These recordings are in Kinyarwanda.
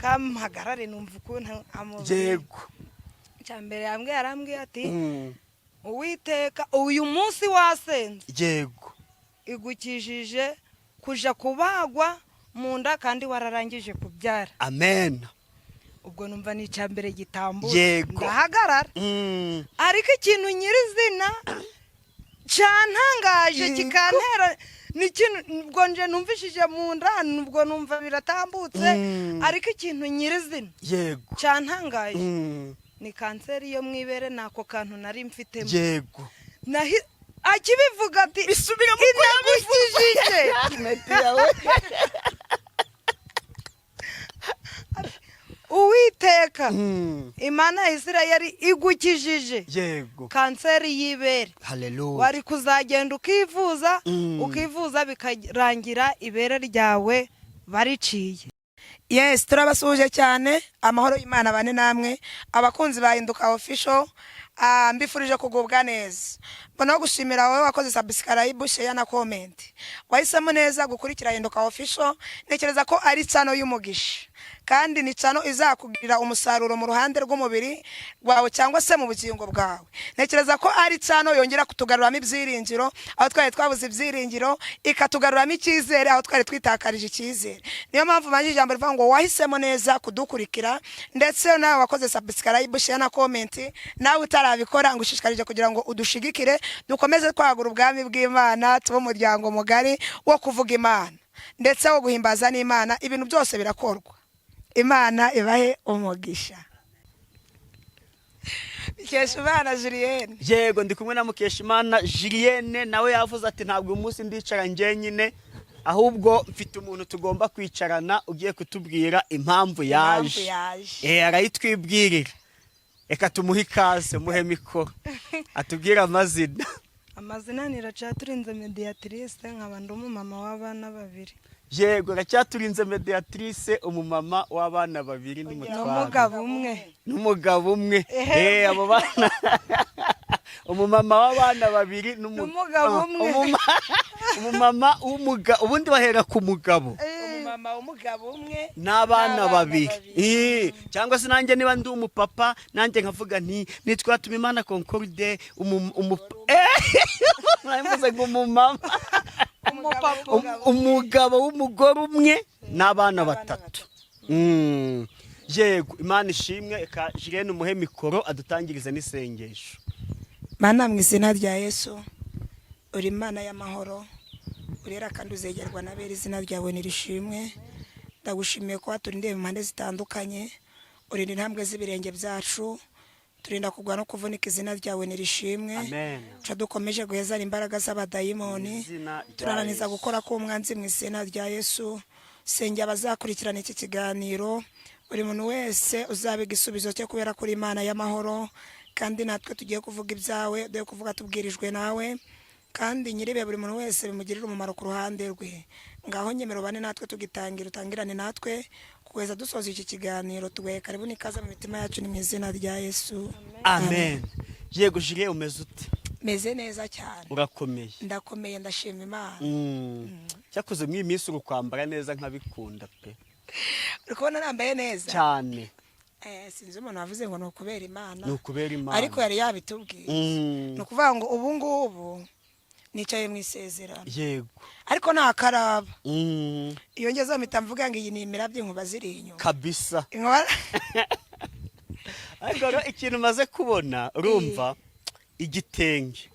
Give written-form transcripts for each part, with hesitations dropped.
akampagarare numva ukuntu amubwira. Yego. Cyambere arambwiye ati Uwiteka uyu munsi wasenze. Yego. Igukijije kuja kubagwa mu nda kandi wararangije kubyara. Amen. Ubwo numva ni cyambere gitambuka. Yego. Ndahagarara. Ariko ikintu nyirizina cyantangaje kikantera n'ikintu ubwo nje numvishije mu nda ubwo numva biratambutse ariko ikintu nyirizina yego cyantangaje ni kanseri yo mwibere nako kantu nari mfitemo. Yego. Akibivuga ati bisubira mu inagukijije meti yawe. Uwiteka Imana ya Isirayeli igukijije. Yego. Kanseri y'ibere. Hallelujah. Wari kuzagenda ukivuza bikarangira ibere ryawe bariciye. Yes, turabasuje cyane. Amahoro y'Imana bane namwe abakunzi bahinduka official. Mbifurije kugubwa neza. Mbona gushimira wowe wakoze subscribe, share na comment. Wahisemo neza gukurikira Hinduka official. Nekereza ko ari cano y'umugisha kandi ni cano izakugirira umusaruro mu ruhande rw'umubiri wawe cyangwa se mu bugingo bwawe. Nekereza ko ari cano yongera kutugaruramo ibyiringiro aho twari twabuze ibyiringiro, ikatugaruramo icyizere aho twari twitakarije icyizere. Niyo mpamvu manje ijambo rivuga ngo wahisemo neza kudukurikira, ndetse nawe wakoze subscribe, share na comment, nawe utarabikora ngushishikarije kugira ngo udushigikire dukomeze twagura ubwami bw'Imana, tuba umuryango mugari wo kuvuga Imana ndetse wo guhimbaza n'Imana. Ibintu byose birakorwa. Imana ibahe umugisha. Mukeshimana Julienne. Yego, ndi kumwe na Mukeshimana Julienne, nawe yavuze ati ntabwo umunsi ndicara njyenyine ahubwo mfite umuntu tugomba kwicarana ugiye kutubwira impamvu yaje. Arayitwibwirira. Eka tumuhe ikaze, muhe mikoro atubwira amazina. Amazina ni Racyaturinze Mediatrice, nkaba ndi umumama w'abana babiri. Yego, Racyaturinze Mediatrice, umumama w'abana babiri n'umugabo umwe. N'umugabo umwe. Abo bana umumama w'abana babiri n'umugabo umwe. Umumama w'umugabo, ubundi bahera ku mugabo. Umumama w'umugabo umwe n'abana babiri. Cyangwa se nanjye niba ndi umupapa nanjye nkavuga nti nitwatuma Imana Concorde namuze ngo umumama umugabo w'umugore umwe n'abana batatu. Yego, Imana ishimwe. Eka Julienne umuhe mikoro adutangirize n'isengesho. Mana mu izina rya Yesu, uri Imana y'amahoro, urera kandi uzegerwa n'abera, izina ryawe nirishimwe. Ndagushimiye ko waturindiye mu mpande zitandukanye, urinda intambwe z'ibirenge byacu, turinda kugwa no kuvunika, izina ryawe nirishimwe. Amen. Dukomeje guhezana imbaraga z'abadayimoni, turananiza gukora k'umwanzi mu izina rya Yesu. Senge abazakurikirana iki kiganiro, buri muntu wese uzabiga igisubizo cye kubera kuri Imana y'amahoro, kandi natwe tugiye kuvuga ibyawe, dore kuvuga tubwirijwe nawe, kandi nyiribe buri muntu wese bimugirira umumaro ku ruhande rwe. Ngaho nyemero bane natwe tugitangira, utangirane natwe kugeza dusoza iki kiganiro. Tuguhe karibu n'ikaze mu mitima yacu, ni mu izina rya Yesu. Amen. Yego, Julienne umeze ute? Meze neza cyane. Urakomeye? Ndakomeye, ndashima Imana. Cyakoze mw'iyi minsi uri kwambara neza nkabikunda pe. Uri kubona nambaye neza cyane. Sinzi umuntu wavuze ngo nukubera Imana. Nukubera Imana. Ariko yari yabitubwiye. Nukuvuga ngo ubu ngubu nicaye mu isezerano. Yego. Ariko nta karaba. Iyo ngeze mpita mvuga ngo iyi ni imirabyo inkuba ziri inyuma. Kabisa. Ariko ikintu maze kubona urumva igitenge.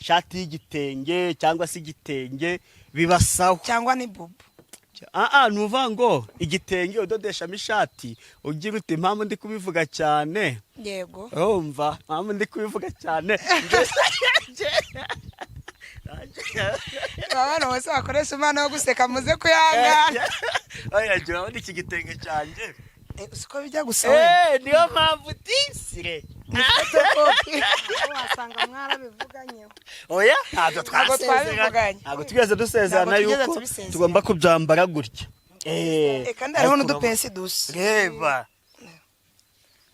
Shati y'igitenge cyangwa se igitenge bibasaho. Cyangwa ni bubu. Nuvuga ngo igitenge udodeshamo ishati ugira ute impamvu ndi kubivuga cyane. Yego. Urumva impamvu ndi kubivuga cyane. Abana bose bakoresha Imana yo guseka muze kuyangana. Oya jya wabona iki gitenge cyanjye. Siko bijya gusohoka. Niyo mpamvu tisire. Wasanga mwarabivuganyeho. Oya, ntabwo twasezeranye. Ntabwo tugeze dusezerana yuko tugomba kubyambara gutya. Kandi hariho n'udupensi dusa. Reba.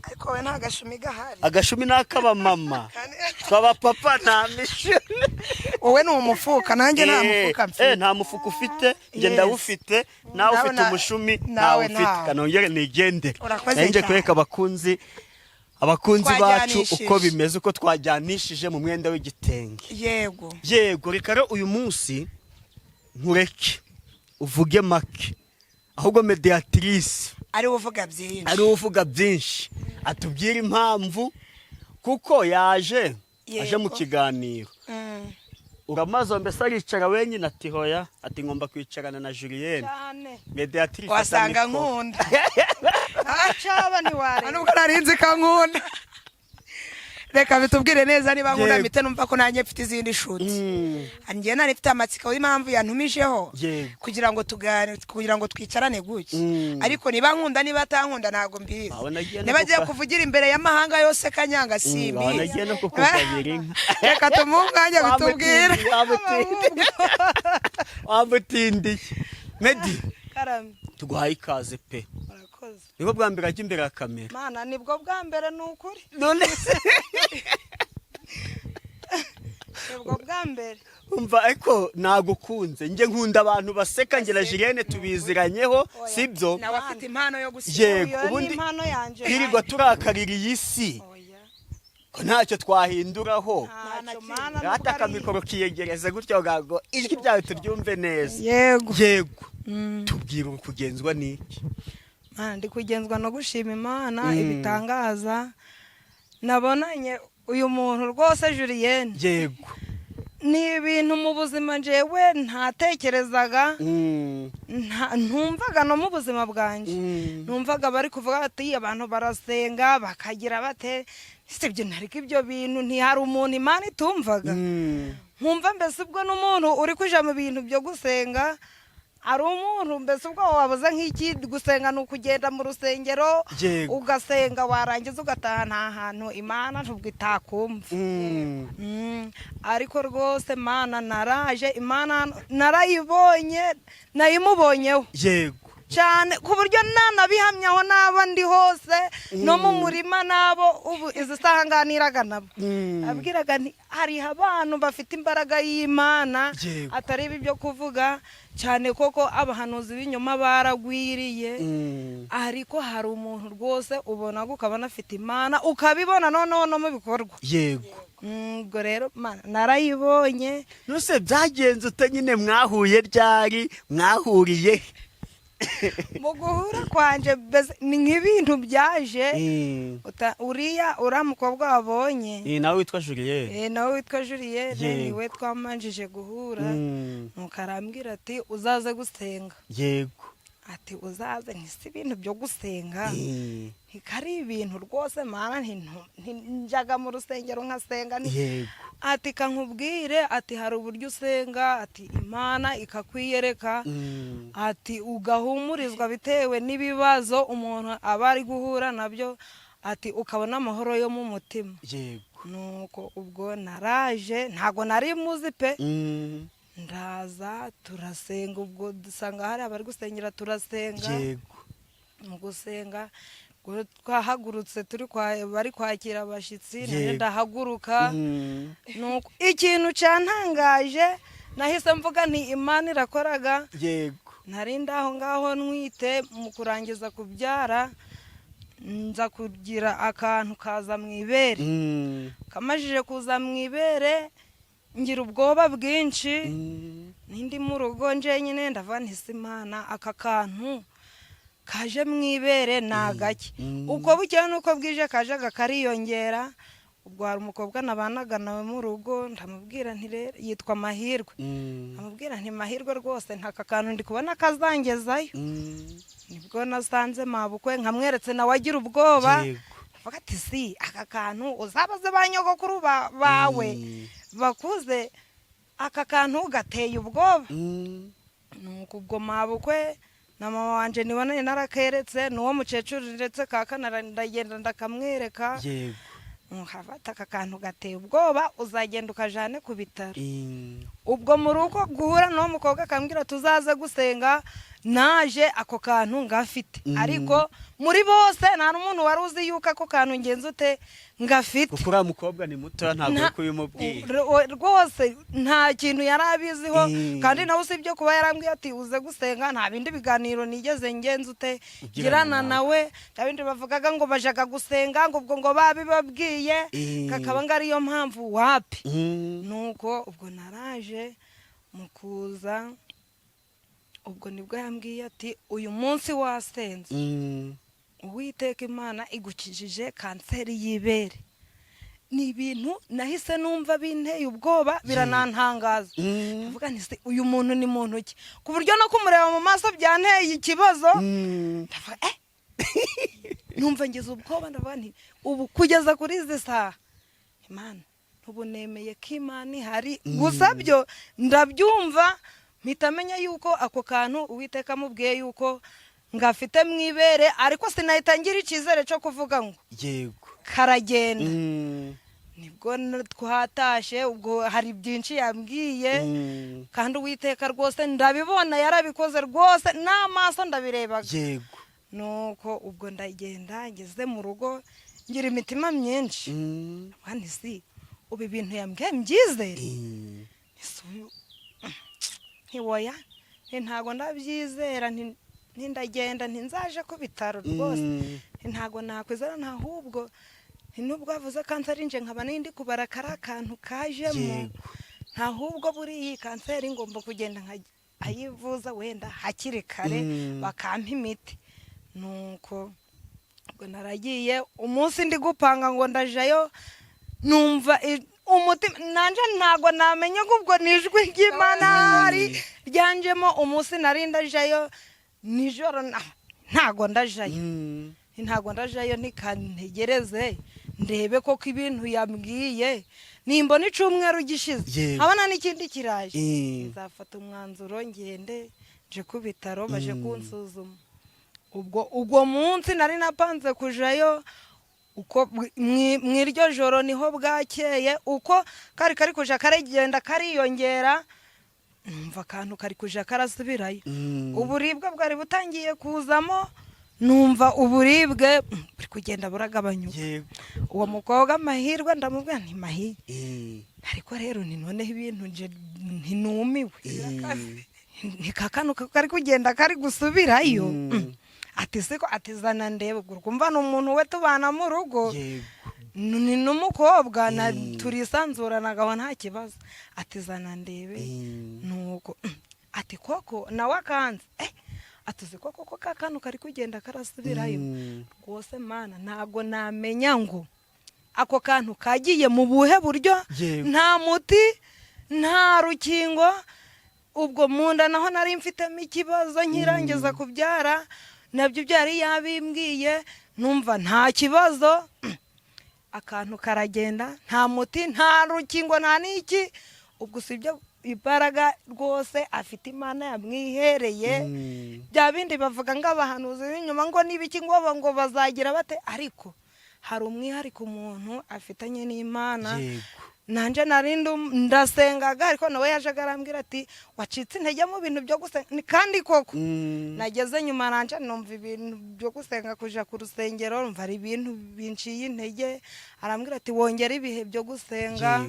ariko we nta gashumi gahari. Agashumi n'akaba mama twaba papa nta mishumi. Wowe ni umufuka nanjye nta mufuka mfite. Nta mufuka ufite nge ndawufite nawe ufite umushumi nawe ufite kanongere nigendere. Nanje kwereka abakunzi bacu uko bimeze uko twajyanishije mu mwenda w'igitenge. Yego reka rero uyu munsi nkureke uvuge make ahubwo mediatrice ari uvuga byinshi atubwira impamvu kuko yaje mu kiganiro. Uramaze mbese aricara wenyine ati hoya ati ngomba kwicarana na Julienne mediatrice wasanga nkunda acaba ni ware nubwo narinzi kankunda. Reka bitubwire neza niba nkunda mite numva ko nanjye mfite izindi shuti. Angiye nari mfite amatsiko y'impamvu yantumijeho kugira ngo tugane kugira ngo twicarane guki. Ariko niba nkunda niba atankunda nago mbizi. Niba agiye kuvugira imbere y'amahanga yose kanyanga simbi. Nagiye no kukugabira inka. Reka tumunganya bitubwire. Wabutindiye. Medi. Karame. Tuguhaye ikaze pe. Nibwo bwa mbere ajya imbere ya kamera. Mana nibwo bwa mbere nukuri. None nibwo bwa mbere. Umva ariko nagukunze nge nkunda abantu baseka nge na Julienne tubiziranyeho sibyo. Nawe afite impano yo guseka. Yego ubundi hirigwa turakaririye isi. Ko ntacyo twahinduraho. Rata kamikoro kiyegereza gutyo gago ijwi byawe turyumve neza. Yego. Tubwira kugenzwa niki? Ndi kugenzwa no gushima Imana ibitangaza. Nabonanye uyu muntu rwose Julienne. Yego. Ni ibintu mu buzima njewe ntatekerezaga. Ntumvaga no mu buzima bwanje. Numvaga bari kuvuga ati abantu barasenga bakagira bate. Sibyo nariko ibyo bintu ntihari umuntu Imana itumvaga. Nkumva mbese ubwo n'umuntu uri kuja mu bintu byo gusenga ari umuntu mbese ubwo wabuze nk'iki gusenga n'ukugenda mu rusengero ugasenga warangiza ugataha nta hantu Imana ntubwo itakumva. Ariko rwose Mana naraje Imana narayibonye nayimubonyeho. Yego cyane ku buryo nanabihamyaho naba ndi hose no mu murima nabo ubu izisanganiraga nabo abwiraga nti hari abantu bafite imbaraga y'Imana atari ibyo kuvuga cyane koko abahanuzi b'inyuma baragwiriye. Ariko hari umuntu rwose ubona ukabona afite Imana ukabibona noneho no mu bikorwa. Yego ubwo rero narayibonye. Nose byagenze utanyine mwahuye ryari mwahuriye mu guhura kwanje ni nk'ibintu byaje. Uriya mukobwa wabonye nawe witwa Julienne. Nawe witwa Julienne niwe twamanjije guhura. Nuko arambwira ati uzaze gusenga. Yego ati uzaze ntisi ibintu byo gusenga ntikari ibintu rwose Mana njaga mu rusengero nkasenga. Ati kankubwire ati hari uburyo usenga ati Imana ikakwiyereka ati ugahumurizwa bitewe n'ibibazo umuntu aba ari guhura nabyo ati ukabona amahoro yo mu mutima. Nuko ubwo naraje ntago nari muzi pe. Ndaza turasenga ubwo dusanga hari abari gusengera turasenga. Mu gusenga twahagurutse bari kwakira abashitsi ndahaguruka. Nuko ikintu cyantangaje nahise mvuga nti Imana irakoraga. Nari ndaho ngaho nwite mu kurangiza kubyara nza kugira akantu kaza mu ibere. Kamajije kuza mu ibere ngira ubwoba bwinshi. Nindi mu rugo nje nyine ndava ntise Imana aka kantu kaje mwibere nagake. Uko bucye nuko bwije kajaga kariyongera. Ubwo hari umukobwa nabanaga nawe mu rugo ndamubwira nti rero yitwa Mahirwe. Amubwira nti Mahirwe rwose ntaka kantu ndi kubona kazangezayo. Nibwo nasanze mabukwe nkamweretse nawe agira ubwoba. Avuga ati si aka kantu uzabaze banyogokuru bawe bakuze aka kantu gateye ubwoba. Nuko ubwo mabukwe na mama wanje nibone narakeretse nuwo mukecuru ndetse kakana ndagenda ndakamwereka. Nkafata aka kantu gateye ubwoba uzagenda ukajane ku bitaro. ubwo mu rugo guhura n'uwo mukobwa akambwira tuzaze gusenga naje ako kantu ngafite ariko muri bose nta n'umuntu wari uzi yuko ako kantu ngenzi ute ngafite kuko uriya mukobwa ni muto ntabwo uri kubimubwira rwose nta kintu yari abiziho kandi nawe usibye kuba yarambwiye ati uze gusenga nta bindi biganiro nigeze ngenzi ute girana nawe nta bindi bavugaga ngo bajaga gusenga ngo ubwo ngo babibabwiye kakaba ngo ariyo mpamvu wapi nuko ubwo naraje mu kuza ubwo nibwo yambwiye ati uyu munsi wasenze Uwiteka Imana igukijije kanseri y'ibere. Ni ibintu nahise numva binteye ubwoba biranantangaza. Ndavuga nti se uyu muntu ni muntu ki? Ku buryo no kumureba mu maso byanteye ikibazo. Ndavuga numva ngize ubwoba ndavuga nti ubu kugeza kuri izi saha Imana ubu nemeye ko Imana ihari gusa byo ndabyumva mpita menya yuko ako kantu Uwiteka amubwiye yuko ngafite mwibere ariko sinahita ngira icyizere cyo kuvuga ngo yego karagenda. Nibwo twatashe ubwo hari byinshi yambwiye kandi Uwiteka rwose ndabibona yarabikoze rwose n'amaso ndabirebaga. Yego nuko ubwo ndagenda ngeze mu rugo ngira imitima myinshi kandi si ubu ibintu yambwiye mbyizere ntiwoya ntago ndabyizera ntindagenda ntinzaje ku bitaro rwose ntago nakwizera ntahubwo nubwo avuze kanseri nje nkaba nindi kubara kari akantu kajemo ntahubwo buri iyi kanseri ngomba kugenda ayivuza wenda hakiri kare bakampa imiti. Nuko ubwo naragiye umunsi ndi gupanga ngo ndajayo numva umutima nanje ntago namenye ubwo nijwi ry'Imana hari ryanjemo umunsi narinda jayo nijoro ntago ndajayo ntikantegereze ndebe koko ibintu yambwiye nimbona icumweru gishize abana n'ikindi kiraje nzafata umwanzuro ngende nje ku bitaro baje kunsuzuma. ubwo munsi nari napanze kujayo uko mwiryo joro niho bwakeye uko kari kuja karagenda kariyongera numva akantu kari kuja karasubirayo uburibwe bwari butangiye kuzamo numva uburibwe buri kugenda buragabanyuka. Uwo mukobwa amahirwe ndamubwira nti mahi ariko rero ni noneho ibintu nje ntinumiwe ntikakanuka kari kugenda kari gusubirayo ati siko atizana ndebe kumva n'umuntu we tubana mu rugo ni n'umukobwa na turisanzuranagaho nta kibazo atizana ndebe nuko ati koko nawe akanze atuzi koko ko kakanu kari kugenda karasubirayo rwose Mana ntago namenya ngo ako kantu kagiye mu buhe buryo nta muti nta rukingo. Ubwo munda naho nari mfitemo ikibazo nkirangiza kubyara nabyo byari yabimbwiye numva nta kibazo akantu karagenda nta muti nta rukingo nta niki. Ubwo sibyo imbaraga rwose afite Imana yamwihereye bya bindi bavuga ngo abahanuzi b'inyuma ngo nibiki ngo bazagira bate ariko hari umwihariko umuntu afitanye n'Imana. Nanje narindu ndasengaga ariko nawe yaje garambwira ati wacitse intege mu bintu byo gusenga kandi koko nageze nyuma nanje numva ibintu byo gusenga kuja ku rusengero numva ari ibintu binciye intege arambwira ati wongera ibihe byo gusenga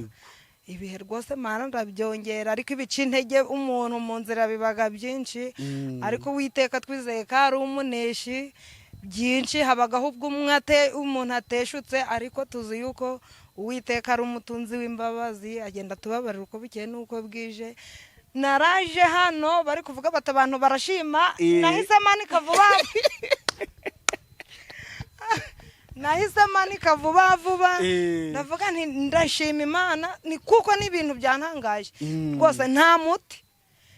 ibihe rwose Mana ndabyongera ariko ibici intege umuntu mu nzira bibaga byinshi ariko Uwiteka twizeye ko ari umuneshi byinshi habagaho ubwo umuntu ateshutse ariko tuzi yuko Uwiteka ari umutunzi w'imbabazi agenda tubabarira uko bikeye nuko bwije. Naraje hano bari kuvuga bati abantu barashima nahise manika vuba ndavuga nti ndashima Imana ni kuko n'ibintu byantangaje rwose nta muti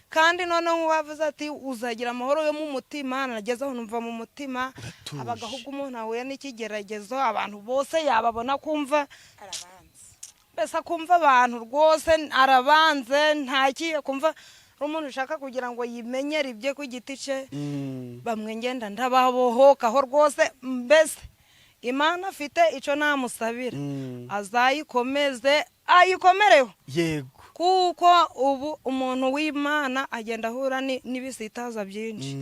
kandi noneho wavuze ati uzagira amahoro yo mu mutima nagezeho numva mu mutima abagaho umuntu ahuye n'ikigeragezo abantu bose yababona kumva mbese kumva abantu rwose arabanze ntakiye kumva umuntu ushaka kugira ngo yimenyere ibye ku giti cye bamwe ngenda ndababohokaho rwose mbese Imana afite icyo namusabira azayikomeze ayikomereho kuko ubu umuntu w'Imana agenda ahura n'ibisitaza byinshi.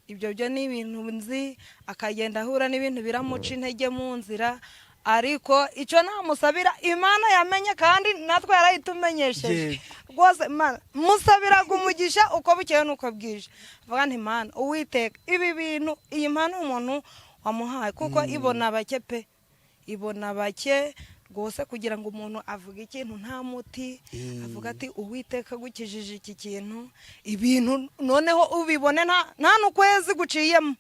Ibyo byo ni ibintu nzi, akagenda ahura n'ibintu biramuca intege mu nzira, ariko icyo namusabira Imana yamenye kandi natwe yarayitumenyesheje rwose. Musabiraga umugisha uko bukeye nuko bwije, vuga nti Imana Uwiteka ibi bintu, iyi mpano umuntu wamuhaye kuko ibona bake pe, ibona bake rwose, kugira ngo umuntu avuge ikintu nta muti, avuga ati Uwiteka gukijije iki kintu, ibintu noneho ubibone nta n'ukwezi guciyemo,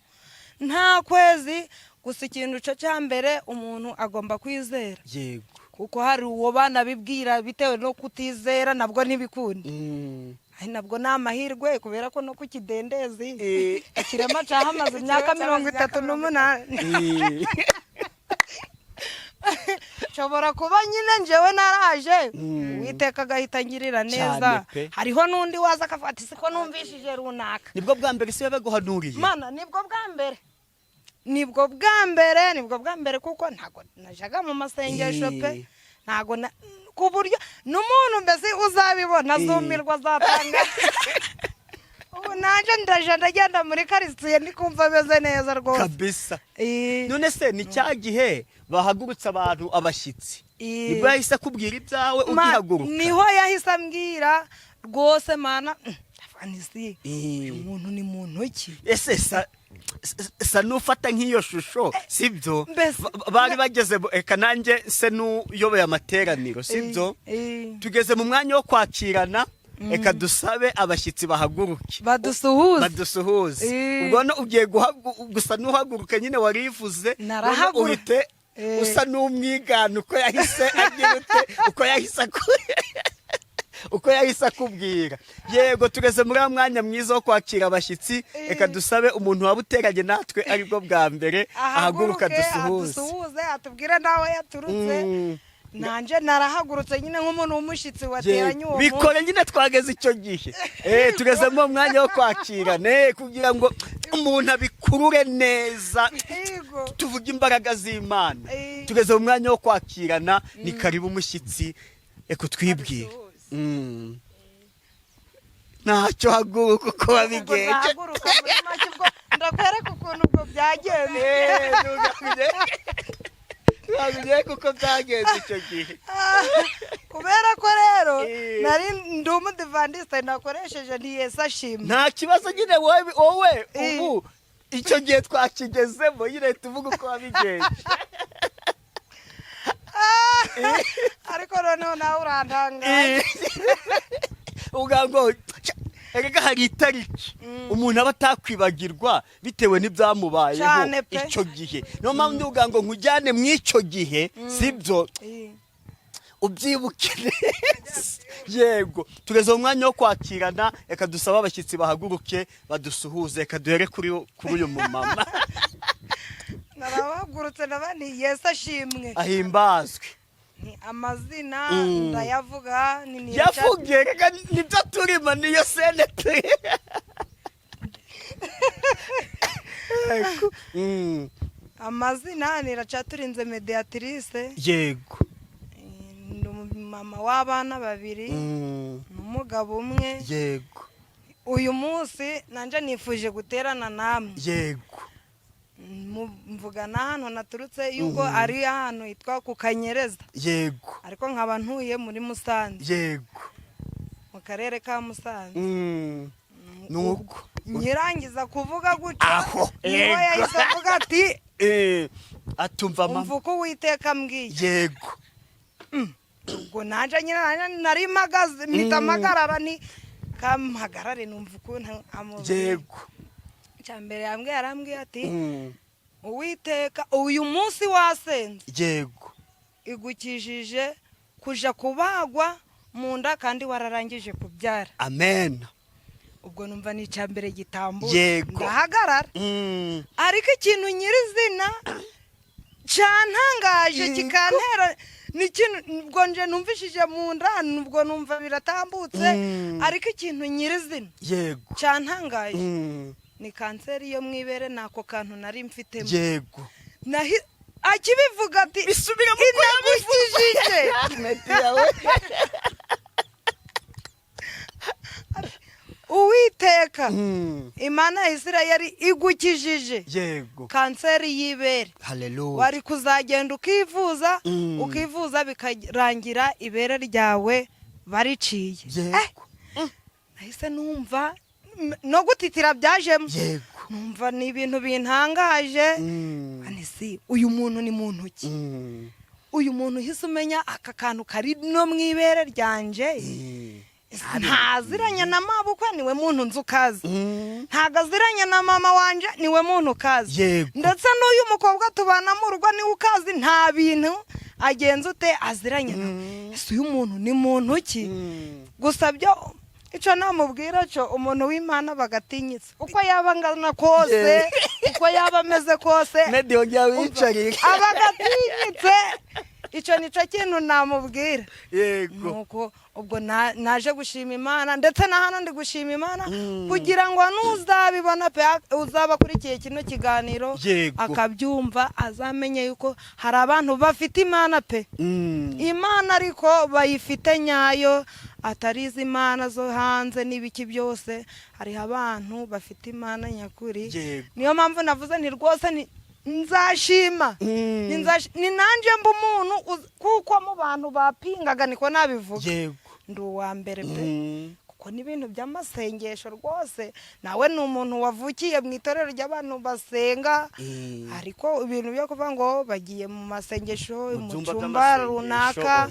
nta kwezi gusa. Ikintu cya mbere umuntu agomba kwizera, yego, kuko hari uwo bana bibwira bitewe no kutizera nabwo ntibikundi. Nabwo ni amahirwe kubera ko no ku kidendezi ikirema cyahamaze imyaka 38. Nshobora kuba nyine njyewe naraje Uwiteka agahita ngirira neza. Hariho n'undi waza akafata isiko numvishije runaka. Nibwo bwa mbere se baguhanuriye? Mana nibwo bwa mbere, nibwo bwa mbere kuko ntago najaga mu masengesho pe, ntago ku buryo n'umuntu mbese uzabibona azumirwa, azatanga. Ubu nanje ndagenda muri karitsiye ndikumva ameze neza rwose kabisa. None se ni cya gihe bahagurutse abantu abashyitsi, nibwo yahise akubwira ibyawe ugihaguruka? Niho yahise ambwira rwose, Mana afanisi umuntu ni muntu ki? Ese sa nufata nk'iyo shusho sibyo? Bari bageze eka nanjye se n'uyoboye amateraniro sibyo? Tugeze mu mwanya wo kwakirana, eka dusabe abashyitsi bahaguruke badusuhuze. Ubwo no ugiye gusa n'uhaguruka nyine warivuze, uhite usa n'umwigana uko yahise agira ute, uko yahise akubwira. Yego, tugeze muri mwanya mwiza wo kwakira abashyitsi, reka dusabe umuntu waba uteranye natwe aribwo bwa mbere ahaguruka dusuhuze, atubwire nawe yaturutse. Nanje narahagurutse nyine nk'umuntu w'umushyitsi wateranye uwo munsi. Bikore nyine twageze icyo gihe. Tugeze mu mwanya wo kwakirana, kugira ngo umuntu abikurure neza, tuvuge imbaraga z'Imana. Tugeze mu mwanya wo kwakirana, ni karibu umushyitsi, eko twibwire. Ntacyo haguruka uko wabigenje. Ndakwereka ukuntu ubwo byagenze. Ntabwo kuko byagenze icyo gihe. Kubera ko rero nari ndi umudivandiste nakoresheje ni Yesu ashimwe. Nta kibazo nyine wowe ubu icyo gihe twakigezemo, nyine tuvuga uko wabigenje. Ariko noneho nawe urantangaje. Ugango erega hari itariki umuntu aba atakwibagirwa bitewe n'ibyamubayeho icyo gihe. No mpamvu ndivuga ngo nkujyane mu icyo gihe sibyo, ubyibuke neza. Yego, tugeze mu mwanya wo kwakirana, reka dusaba abashyitsi bahaguruke badusuhuze, reka duhere kuri uyu mumama. Narahagurutse nabani Yesu ashimwe, ahimbazwe. Ni amazina ndayavuga, ni yavuge reka nibyo turimo, niyo senete. Amazina niracaturinze Mediatrice. Yego, mama w'abana 2 n'umugabo umwe. Yego, uyu munsi nanje nifuje guterana namwe. Yego, mvugana hano naturutse yuko ari hano hitwa ku Kanyereza. Yego, ariko nkaba ntuye muri Musanze. Yego, mu karere ka Musanze. Nuko nyirangiza kuvuga gutyo, aho niwe yahise avuga ati atumva mama, umvuko Uwiteka mbwiye. Yego, ubwo nanje nyine nari magaze mpitamagarara ni kampagarare numva ukuntu amuvuye. Yego, cyambere yarambwiye ati Uwiteka uyu munsi wasenze. Yego, igukijije kuja kubagwa mu nda kandi wararangije kubyara. Amen. Ubwo numva ni cyambere gitambo ndahagarara. Ariko ikintu nyirizina cyantangaje kikantera ni kintu ubwo nje numvishije mu nda, ubwo numva biratambutse. Ariko ikintu nyirizina Yego cyantangaje ni kanseri yo mwibere, nako kantu nari mfitemo. Yego, akibivuga ati bisubira mu inagukijije. uwiteka imana ya Isirayeli igukijije yego kanseri y'ibere haleluya wari kuzagenda ukivuza ukivuza bikarangira ibere ryawe bariciye yego nahise numva no gutitira byajemo yego numva ni ibintu bintangaje anisi uyu muntu ni muntu ki uyu muntu uhise umenya aka kantu kari no mu ibere ryanje ntaziranye na mabukwe niwe muntu nzi ukazi ntago aziranye na mama wanje niwe muntu ukazi ndetse n'uyu mukobwa tubana mu rugo niwe ukazi nta bintu agenza ute aziranye na ese uyu muntu ni muntu ki gusa byo icyo namubwira cyo umuntu w'Imana bagatinyitse uko yaba angana kose uko yaba ameze kose abagatinyitse icyo nicyo kintu namubwira nuko ubwo naje gushima Imana ndetse na hano ndi gushima Imana kugira ngo nuzabibona pe uzaba kurikiye kino kiganiro akabyumva azamenye yuko hari abantu bafite Imana pe Imana ariko bayifite nyayo atari izi Imana zo hanze n'ibiki byose hari abantu bafite Imana nyakuri niyo mpamvu navuze nti rwose nzashima ni nanje mba umuntu kuko mu bantu bapingaga niko nabivuga ndi uwa mbere pe kuko n'ibintu by'amasengesho rwose nawe ni umuntu wavukiye mu itorero ry'abantu basenga ariko ibintu byo kuvuga ngo bagiye mu masengesho mu cyumba runaka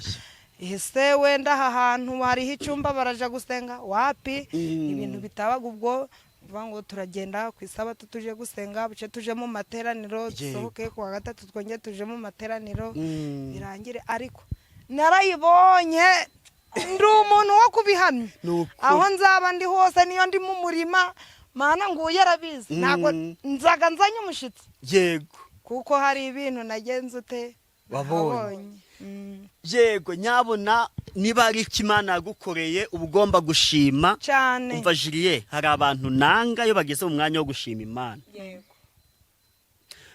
ese wenda aha hantu hariho icyumba baraja gusenga wapi ibintu bitabaga ubwo ngo turagenda ku isabato tuje gusenga buce tuje mu materaniro dusohoke ku wa gatatu twongeye tuje mu materaniro birangire ariko narayibonye ndi umuntu wo kubihamya aho nzaba ndi hose niyo ndi mu murima mana nguye arabizi ntabwo nzaga nzanye umushitsi yego kuko hari ibintu nagenze ute wabonye yego nyabona niba ari Imana yagukoreye uba ugomba gushima cyane umva Julie hari abantu nanga iyo bageze mu mwanya wo gushima Imana yego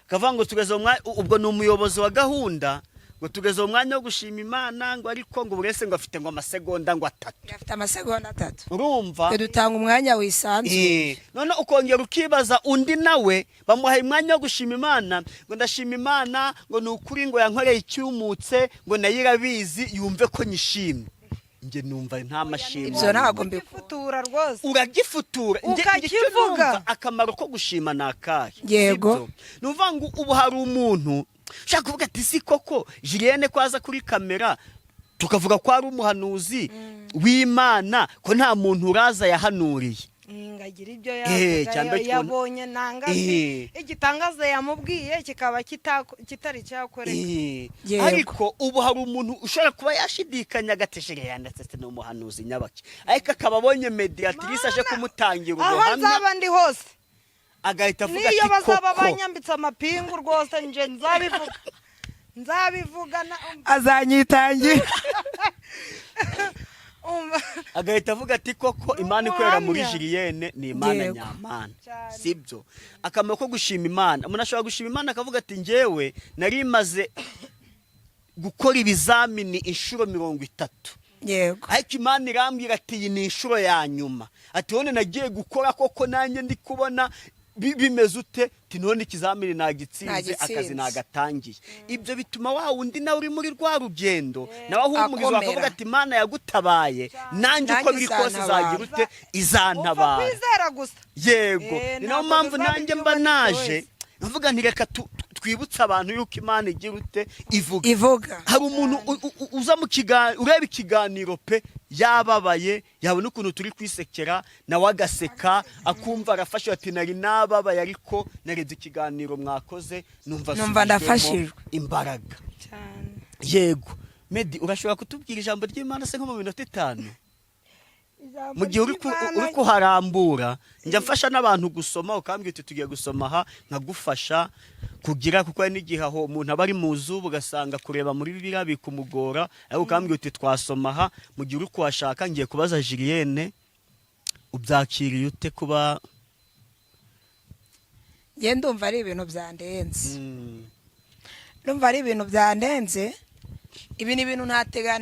kavuga ngo tugeze mu mwanya ubwo ni umuyobozi wa gahunda ngo tugeze mu mwanya wo gushima Imana ngo ariko ngo burese ngo afite ngo amasegonda ngo 3 afite amasegonda 3 urumva dutanga umwanya wisanzuye none ukongera ukibaza undi nawe bamuhaye umwanya wo gushima Imana ngo ndashima Imana ngo ni ukuri ngo yankoreye icyumutse ngo nayirabizi yumve ko nyishimye nge numva nta mashimwe ibyo ntago mbifutura rwose uragifutura ukakivuga akamaro ko gushima nakahe yego nuvuga ngo ubu hari umuntu ushaka kuvuga ati si koko Julienne kwaza kuri kamera tukavuga ko ari umuhanuzi w'Imana ko nta muntu uraza yahanuriye ngagira ibyo yabonye nangazi igitangaza yamubwiye kikaba kitari cyakoreka ariko ubu hari umuntu ushobora kuba yashidikanya agateshege yanditse no umuhanuzi nyabaki ariko akaba abonye mediatrice aje kumutangira ubuhamya aho nzaba ndi hose agahita avuga ati niyo bazaba banyambitse amapingu rwose nje nzabivuga azanyitangira agahita avuga ati koko Imana ikorera muri Julienne ni Imana nyamana sibyo akamaro ko gushima Imana umuntu ashobora gushima Imana akavuga ati ngewe nari maze gukora ibizamini inshuro 30 yego ariko Imana irambwira ati iyi ni inshuro ya nyuma ati wone nagiye gukora koko nanjye ndi kubona bimeze ute tinone ikizamini nagitsinze akazi nagatangiye ibyo bituma wa wundi nawe uri muri rwa rugendo nawe ahumuriza akavuga ati Imana yagutabaye nanjye uko biri kose zagira ute izantabara yego ni nayo mpamvu nanjye mba naje mvuga nti reka twibutsa abantu yuko Imana igira ute ivuga hari umuntu uza mu kiganiro ureba ikiganiro pe yababaye yabona ukuntu turi kwisekera nawe agaseka akumva arafashwe ati nari nababaye ariko narebye ikiganiro mwakoze numva ndafashijwe imbaraga yego Medi urashobora kutubwira ijambo ry'Imana se nko mu minota 5 mu gihe uri kuharambura njya mfasha n'abantu gusoma ukambwira uti tugiye gusoma aha nkagufasha kugira kuko ari n'igihe aho umuntu aba ari mu zuba ugasanga kureba muri Bibiliya bikumugora ariko ukambwira uti twasoma aha mu gihe uri kuhashaka ngiye kubaza Julienne ubyakiriye ute kuba nge ndumva ari ibintu byandenze ndumva ari ibintu byandenze ibi ni ibintu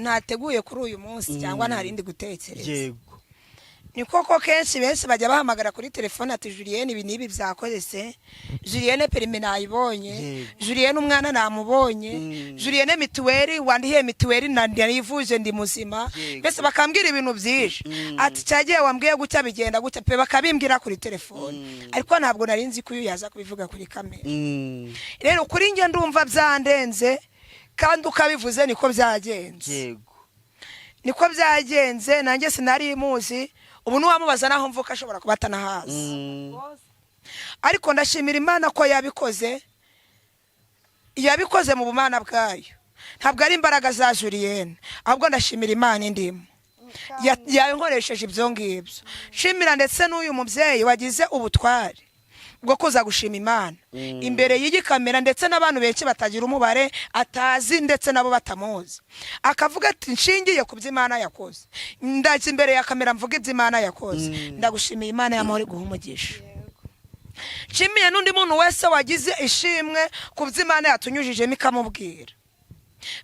ntateguye kuri uyu munsi cyangwa ntarindi gutekereza yego ni koko kenshi benshi bajya bahamagara kuri telefone ati Julienne ibi nibi byakoze se, Julienne perime nayibonye, Julienne umwana namubonye, Julienne mituweli wandihe mituweli ndarivuje ndi muzima. Bese bakambwira ibintu byinshi ati cyagiye wambwiye gucya bigenda gucya pe, bakabimbwira kuri telefone ariko ntabwo nari nzi ko yaza kubivuga kuri kamera. Rero kuri nge ndumva byandenze kandi ukabivuze niko byagenze. Niko byagenze nanjye sinari muzi, ubu nuwamubaza naho mvuka ashobora kubatana hazi. Ariko ndashimira Imana ko yabikoze mu bumana bwayo, ntabwo ari imbaraga za Julienne, ahubwo ndashimira Imana indimo yankoresheje ibyo ngibyo. Shimira ndetse n'uyu mubyeyi wagize ubutware bwo kuza gushima Imana imbere y'igi kamera, ndetse n'abantu benshi batagira umubare atazi ndetse nabo batamuzi, akavuga ati nshingiye ku by'Imana yakoze ndaje imbere ya kamera mvuga iby'Imana yakoze. Ndagushimiye Imana y'amahoro guha umugisha. Nshimiye n'undi muntu wese wagize ishimwe ku by'Imana yatunyujijemo ikamubwira.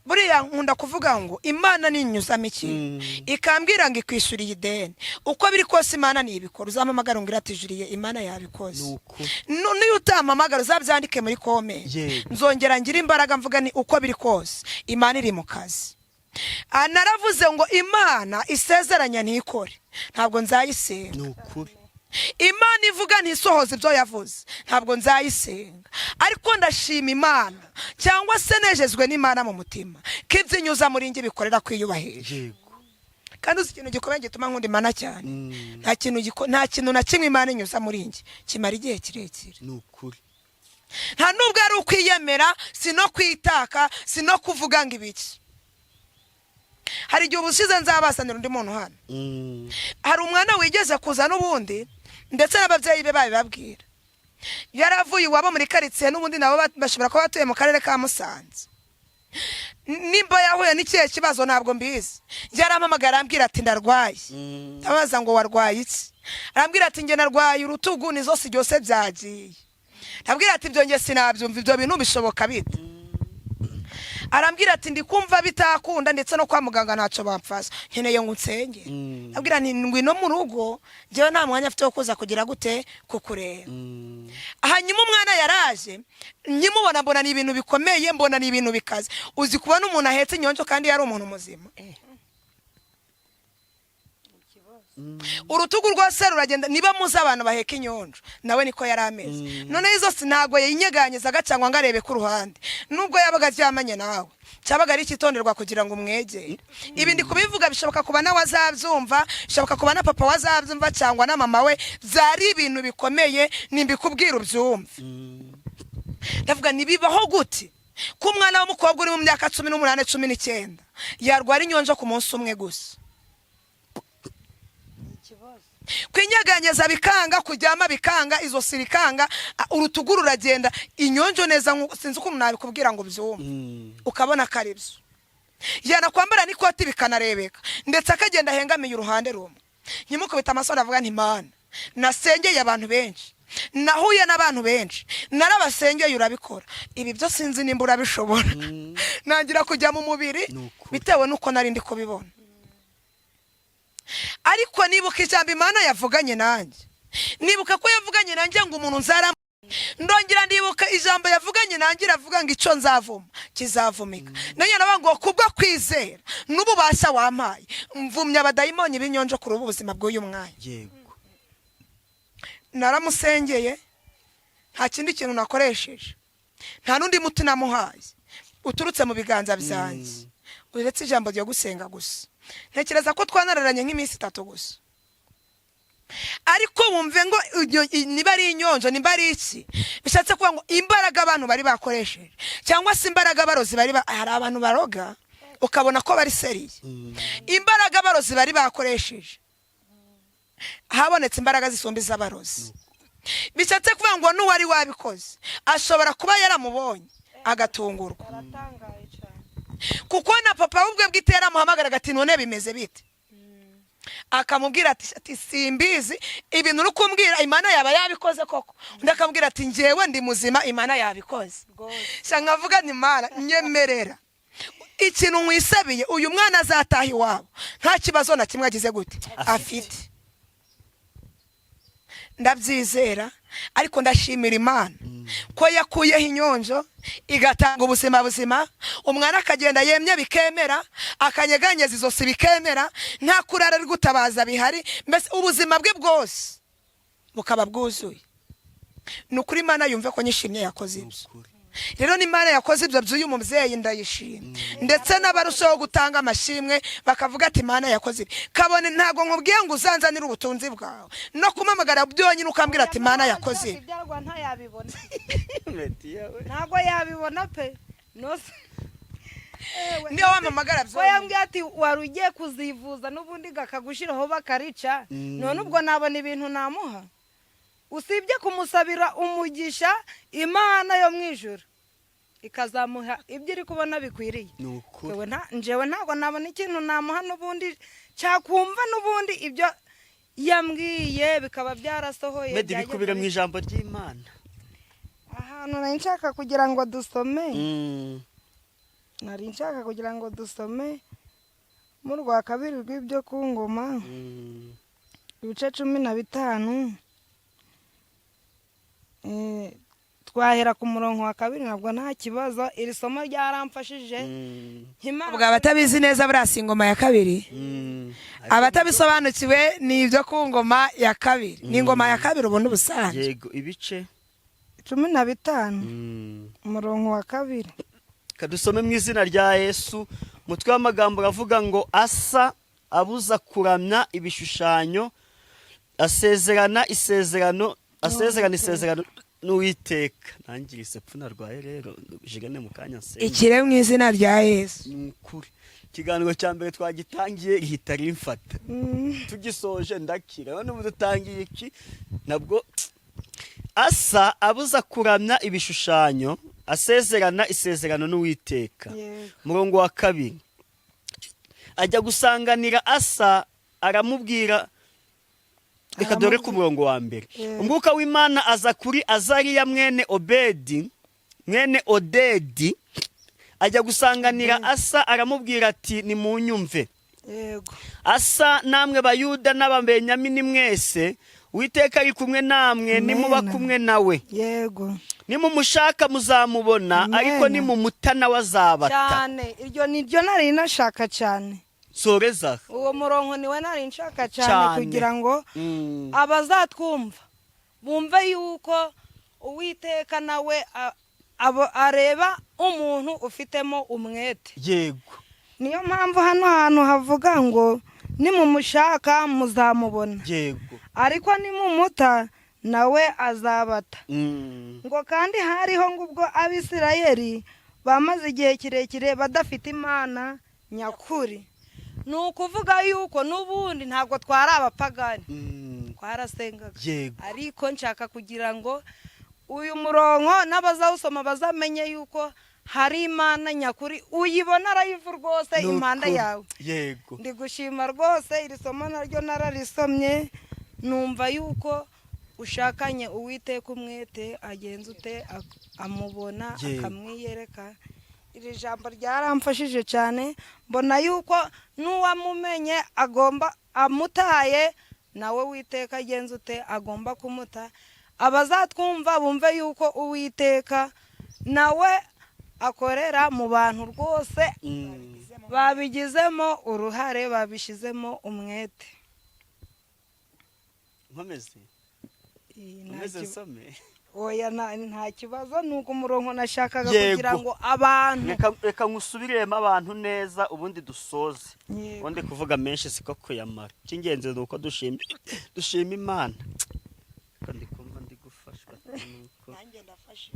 Buriya nkunda kuvuga ngo Imana ninyuzamo ikintu ikambwira ngo ikwishyuriye ideni, uko biri kose Imana nibikora. Uzampamagara ngira ati Juliye Imana yabikoze, niyo utampamagara uzabyandike muri comment, nzongera ngira imbaraga mvuga ni uko biri kose Imana iri mu kazi. Naravuze ngo Imana isezeranya ntikore, ntabwo nzayisenga. Imana ivuga ntisohoze ibyo yavuze, ntabwo nzayisenga. Ariko ndashima Imana cyangwa se nejejwe n'Imana mu mutima kibyinyuza muri ngi bikorera kwiyubahije. Kandi uzi ikintu gikomeye gituma nkunda Imana cyane, nta kintu na kimwe Imana inyuza muri ngi kimara igihe kirekire. Nta nubwo ari ukwiyemera, sino kwitaka, sino kuvuga ngo ibiki. Hari igihe ubushize nzabasanira undi muntu hano, hari umwana wigeze kuza n'ubundi ndetse n'ababyeyi be babibabwira, yaravuye iwabo muri karitsiye n'ubundi nabo bashobora kuba batuye mu karere ka Musanze. Nimba yahuye n'ikihe kibazo ntabwo mbizi, yarampamagara arambwira ati ndarwaye. Ndabaza ngo warwaye iki? Arambwira ati nge narwaye urutugu nizo si byose byagiye. Ndabwira ati ibyo nge sinabyumva, ibyo bintu bishoboka bite? Arambwira ati ndi kumva bitakunda ndetse no kwa muganga ntacyo bamfasha, nkeneye ngo nsenge. Ndabwira nti ngwino mu rugo, ngewe nta mwanya afite wo kuza kugira gute kukureba. Hanyuma umwana yaraje, nkimubona mbona ni ibintu bikomeye, mbona ni ibintu bikaze. Uzi kubona umuntu ahetse inyonjo kandi yari umuntu muzima. Urutugu rwose ruragenda, niba muzi abantu baheka inyonjo nawe niko yari ameze. None izo sinago yinyeganyizaga cyangwa ngarebe ku ruhande, nubwo yabaga aryamanye nawe cyabaga ari ikitonderwa kugira ngo umwegere. Ibi ndi kubivuga bishoboka kuba nawe azabyumva, bishoboka kuba na papa wazabyumva cyangwa na mama we, byari ibintu bikomeye nimbikubwira ubyumve. Ndavuga nibibaho gute ko umwana w'umukobwa uri mu myaka 18 19 yarwara inyonjo ku munsi umwe gusa? Kwinyeganyeza bikanga, kujyama bikanga, izo sirikanga, urutugu ruragenda, inyonjo neza sinzi ukuntu nabikubwira ngo byumve ukabona karibyo. Yana kwambara n'ikoti bikanarebeka ndetse akagenda hengamiye uruhande rumwe. Nkimukubita amasoro avuga nti Mana nasengeye abantu benshi, nahuye n'abantu benshi, narabasengeye urabikora, ibi byo sinzi nimba urabishobora. Nangira kujya mu mubiri bitewe nuko nari ndi kubibona. Ariko nibuka ijambo Imana yavuganye nanjye, nibuka ko yavuganye nanjye ngo umuntu nzara, ndongera ndibuka ijambo yavuganye nanjye iravuga ngo icyo nzavuma kizavumika. Nanjye nabango kubwo kwizera n'ububasha wampaye mvumya abadayimoni b'inyonjo kuri ubu buzima bw'uyu mwanya. Yego, naramusengeye, nta kindi kintu nakoresheje, nta nundi muti namuhaye uturutse mu biganza byanjye uretse ijambo ryo gusenga gusa. Ntekereza ko twanararanye nk'iminsi 3 gusa. Ariko wumve ngo niba ari inyonjo niba ari iki, bishatse kuba ngo imbaraga abantu bari bakoresheje cyangwa se imbaraga barozi bari hari abantu baroga ukabona ko bari seriye. Imbaraga barozi bari bakoresheje habonetse imbaraga zisumbiza abarozi. Bishatse kuba ngo n'uwari wabikoze ashobora kuba yaramubonye agatungurwa. Kuko na papa ubwe bwitera muhamagara gati none bimeze bite, akamubwira ati simbizi ibintu nukumbwira Imana yaba yabikoze koko. Ndakamubwira ati njewe ndi muzima Imana yabikoze. Shanga vuga ni Imana nyemerera ikintu nkwisabiye uyu mwana azataha iwabo nta kibazo na kimwe agize gute afite. ndabyizera ariko ndashimira Imana ko yakuyeho inyonjo igatanga ubuzima buzima, umwana akagenda yemye bikemera, akanyeganyeza izosi bikemera, nta kurara ari gutabaza bihari, mbese ubuzima bwe bwose bukaba bwuzuye. Ni ukuri Imana yumve ko nyishimye yakoze ibyo. Rero n'Imana yakoze ibyo by'uyu mubyeyi ndayishimye, ndetse n'abarushaho gutanga amashimwe bakavuga ati Imana yakoze ibi. Kabone ntago nkubwiye ngo uzanzanire ubutunzi bwawe, no kumamagara byonyine ukambwira ati Imana yakoze ibi. Ntago yabibona pe. Niyo wamamagara byonyine. Yambwiye ati wari ugiye kuzivuza n'ubundi gakagushiraho bakarica, none ubwo nabona ibintu namuha. Usibye kumusabira umugisha Imana yo mwijuru ikazamuha ibyo iri kubona bikwiriye. Njewe ntago nabona ikintu namuha n'ubundi cyakumva n'ubundi ibyo yambwiye bikaba byarasohoye. Medi bikubira mu ijambo ry'Imana. Ahantu nari nshaka kugira ngo dusome. Nari nshaka kugira ngo dusome mu rwa kabiri rw'ibyo ku ngoma. Ibice 15. Twahera ku murongo wa kabiri nabwo nta kibazo. Iri somo ryaramfashije. Ubwo abatabizi neza burasi ingoma ya kabiri, abatabisobanukiwe ni ibyo ku ngoma ya kabiri. Ni ingoma ya kabiri ubundi ubusanzwe. Yego, ibice 15 umurongo wa kabiri. Kadusome mu izina rya Yesu. Mutwe w'amagambo ravuga ngo Asa abuza kuramya ibishushanyo, asezerana isezerano n'Uwiteka. Nangise pfuna rwaye rero jigane mu kanya nse. Ikire mu izina rya Yesu. Nukuri. Ikiganiro cya mbere twagitangiye ihita rimfata. Tugisoje ndakira. None ubu dutangiye iki? Nabwo Asa abuza kuramya ibishushanyo, asezerana isezerano n'Uwiteka. Murongo wa kabiri. Ajya gusanganira Asa aramubwira. Reka dore ku murongo wa mbere. Umwuka w'Imana aza kuri Azariya mwene Odedi, ajya gusanganira Asa aramubwira ati nimunyumve. Yego. Asa namwe Bayuda n'Ababenyamini mwese, Uwiteka ari kumwe namwe, nimuba kumwe nawe. Yego. Nimumushaka muzamubona, ariko nimumuta nawe azabata. Cyane iryo niryo nari nashaka cyane. Soreza. Uwo murongo niwe nari nshaka cyane kugira ngo abazatwumva bumve yuko Uwiteka nawe areba umuntu ufitemo umwete. Yego. Niyo mpamvu hano hantu havuga ngo nimumushaka muzamubona. Yego. Ariko nimumuta nawe azabata. Ngo kandi hariho ngubwo Abisirayeli bamaze igihe kirekire badafite Imana nyakuri. Nukuvuga yuko nubundi ntabwo twari abapagani. Twarasengaga. Ariko nshaka kugira ngo uyu murongo n'abazawusoma bazamenye yuko hari Imana nyakuri, uyibona arayivu rwose impanda yawe. Yego. Ndi gushima rwose iri somo naryo nararisomye, numva yuko ushakanye Uwiteka umwete agenza ute amubona akamwiyereka. Iri jambo ryaramfashije cyane, mbona yuko n'uwamumenye agomba amutaye nawe Uwiteka agenza ute agomba kumuta. Abazatwumva bumve yuko Uwiteka nawe akorera mu bantu rwose, babigizemo uruhare, babishizemo umwete. Nkomeze nsome. Oya nta kibazo, nuko umurongo nashakaga kugira ngo abantu reka nkusubiremo abantu neza ubundi dusoze. Ubundi kuvuga menshi siko kuyamara. Cy'ingenzi nuko dushima Imana. Kandi kumva ndi gufashwa nuko nanjye ndafashe.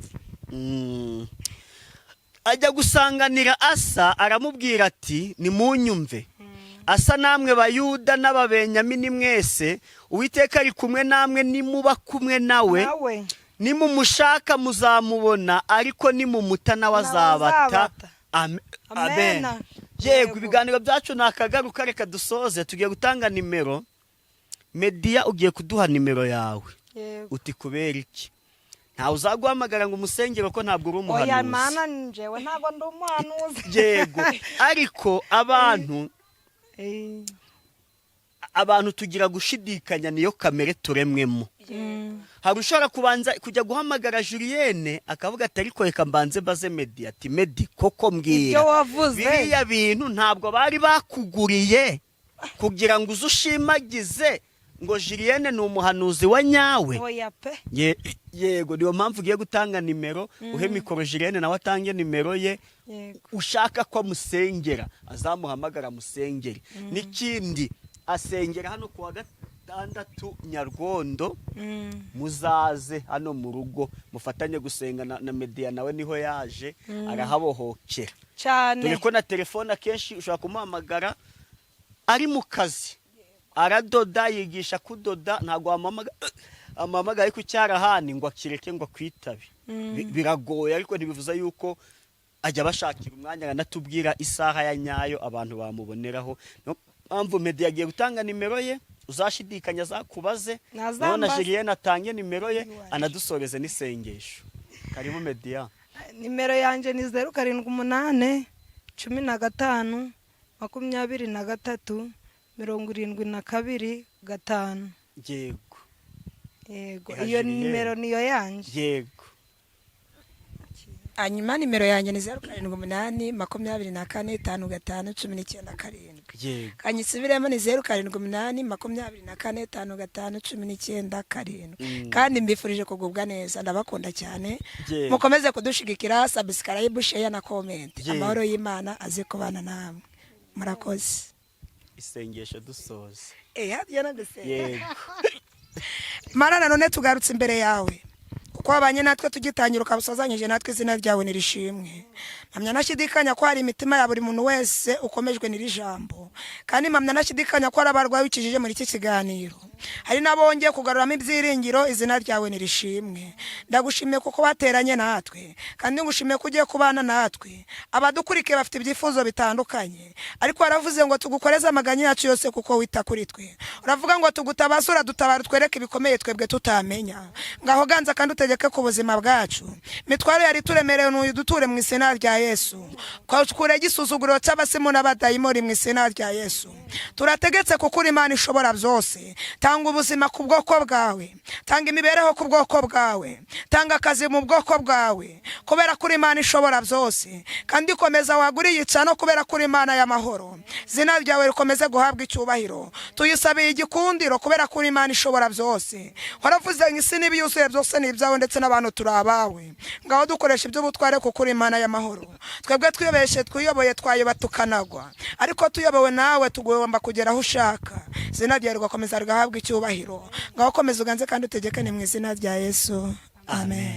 Ajya gusanganira Asa aramubwira ati nimunyumve. Asa namwe Bayuda n'Ababenyamini mwese, Uwiteka ari kumwe namwe, nimuba kumwe nawe. Nimumushaka muzamubona, ariko nimumuta nawe azabata. Amen. Yego, ibiganiro byacu nakagaruka, reka dusoze. Tugiye gutanga nimero. Media ugiye kuduha nimero yawe. Uti kubera iki? Ntawe uzaguhamagara ngo umusengero ko ntabwo uri umuhanuzi. Oya Mana njewe ntabwo ndi umuhanuzi. Yego, ariko abantu abantu tugira gushidikanya, niyo kamere turemwemo. hari ushobora kubanza kujya guhamagara Julienne akavuga ati ariko reka mbanze baze Meddy, ati Meddy koko mbwira biriya bintu ntabwo bari bakuguriye kugira ngo uzushimagize ngo Julienne ni umuhanuzi wa nyawe. Yego niyo mpamvu ugiye gutanga nimero, uhe mikoro Julienne nawe atange nimero ye. Ushaka ko musengera azamuhamagara musengere. N'ikindi asengera hano kuwa gatandatu Nyarwondo, muzaze hano mu rugo mufatanye gusenga na Meddy nawe niho yaje arahabohokera cyane. Dore ko na telefone akenshi ushaka kumuhamagara ari mu kazi, aradoda, yigisha kudoda, ntago amamagaye ku cyarahani ngo akireke ngo kwitabe. Biragoye, ariko ntibivuza yuko ajya bashakira umwanya aranatubwira isaha ya nyayo abantu bamuboneraho. No mpamvu Meddy yagiye gutanga nimero ye, uzashidikanya zakubaze, none Julienne atange nimero ye anadusoreze n'isengesho. Karibu Meddy. Nimero yanje ni 078 15 23 72 5. Yego. Yego, iyo nimero niyo yanje. Yego. Hanyuma nimero yanjye ni 078 24 55 19. Yego. Kanyisubiremo ni 078 24 55 19. Kandi mbifurije kugubwa neza, ndabakunda cyane. Mukomeze kudushigikira, subscribe, share na comment. Amahoro y'Imana aze kubana namwe. Murakoze. Isengesho dusoze. Hadiya nagusenga. Yego. Marana none tugarutse imbere yawe. Kuko abanye natwe tugitangira ukabusazanyije natwe izina ryawe nirishimwe. Mpamya nashidikanya ko hari imitima ya buri muntu wese ukomejwe n'iri jambo. Kandi mpamya nashidikanya ko arabarwaye ukijije muri iki kiganiro. Hari nabongeye kugaruramo ibyiringiro, izina ryawe nirishimwe. Ndagushimiye kuko bateranye natwe, kandi ngushimiye ko ugiye kubana natwe. Abadukurikiye bafite ibyifuzo bitandukanye, ariko waravuze ngo tugukoreze amaganya yacu yose kuko wita kuri twe. Uravuga ngo tugutabasura dutabara twereke ibikomeye twebwe tutamenya. Ngaho ganza kandi utegeke ku buzima bwacu. Mitwaro yari turemerewe n'uduture mu izina rya Yesu. Kwa kure gisuzuguro cy'abasimu n'abadayimoni mu izina rya Yesu. Turategetse kuko uri Imana ishobora byose. Tanga ubuzima ku bwoko bwawe, tanga imibereho ku bwoko bwawe, tanga akazi mu bwoko bwawe, kubera kuri Imana ishobora byose. Kandi komeza waguriye icano kubera kuri Imana y'amahoro. Zina ryawe rikomeze guhabwa icyubahiro. Tuyisabiye igikundiro kubera kuri Imana ishobora byose. Waravuze ngisi n'ibiyuzuye byose n'ibyawe ndetse n'abantu turabawe. Ngaho dukoresha ibyo butware kuko kuri Imana y'amahoro. Twebwe twiyobeshe twiyoboye twayoba tukanagwa, ariko tuyobowe nawe tugomba kugera aho ushaka. Zina ryawe rikomeza rigahabwa icyubahiro. Ngaho komeza uganze kandi utegeke ni mu izina rya Yesu. Amen.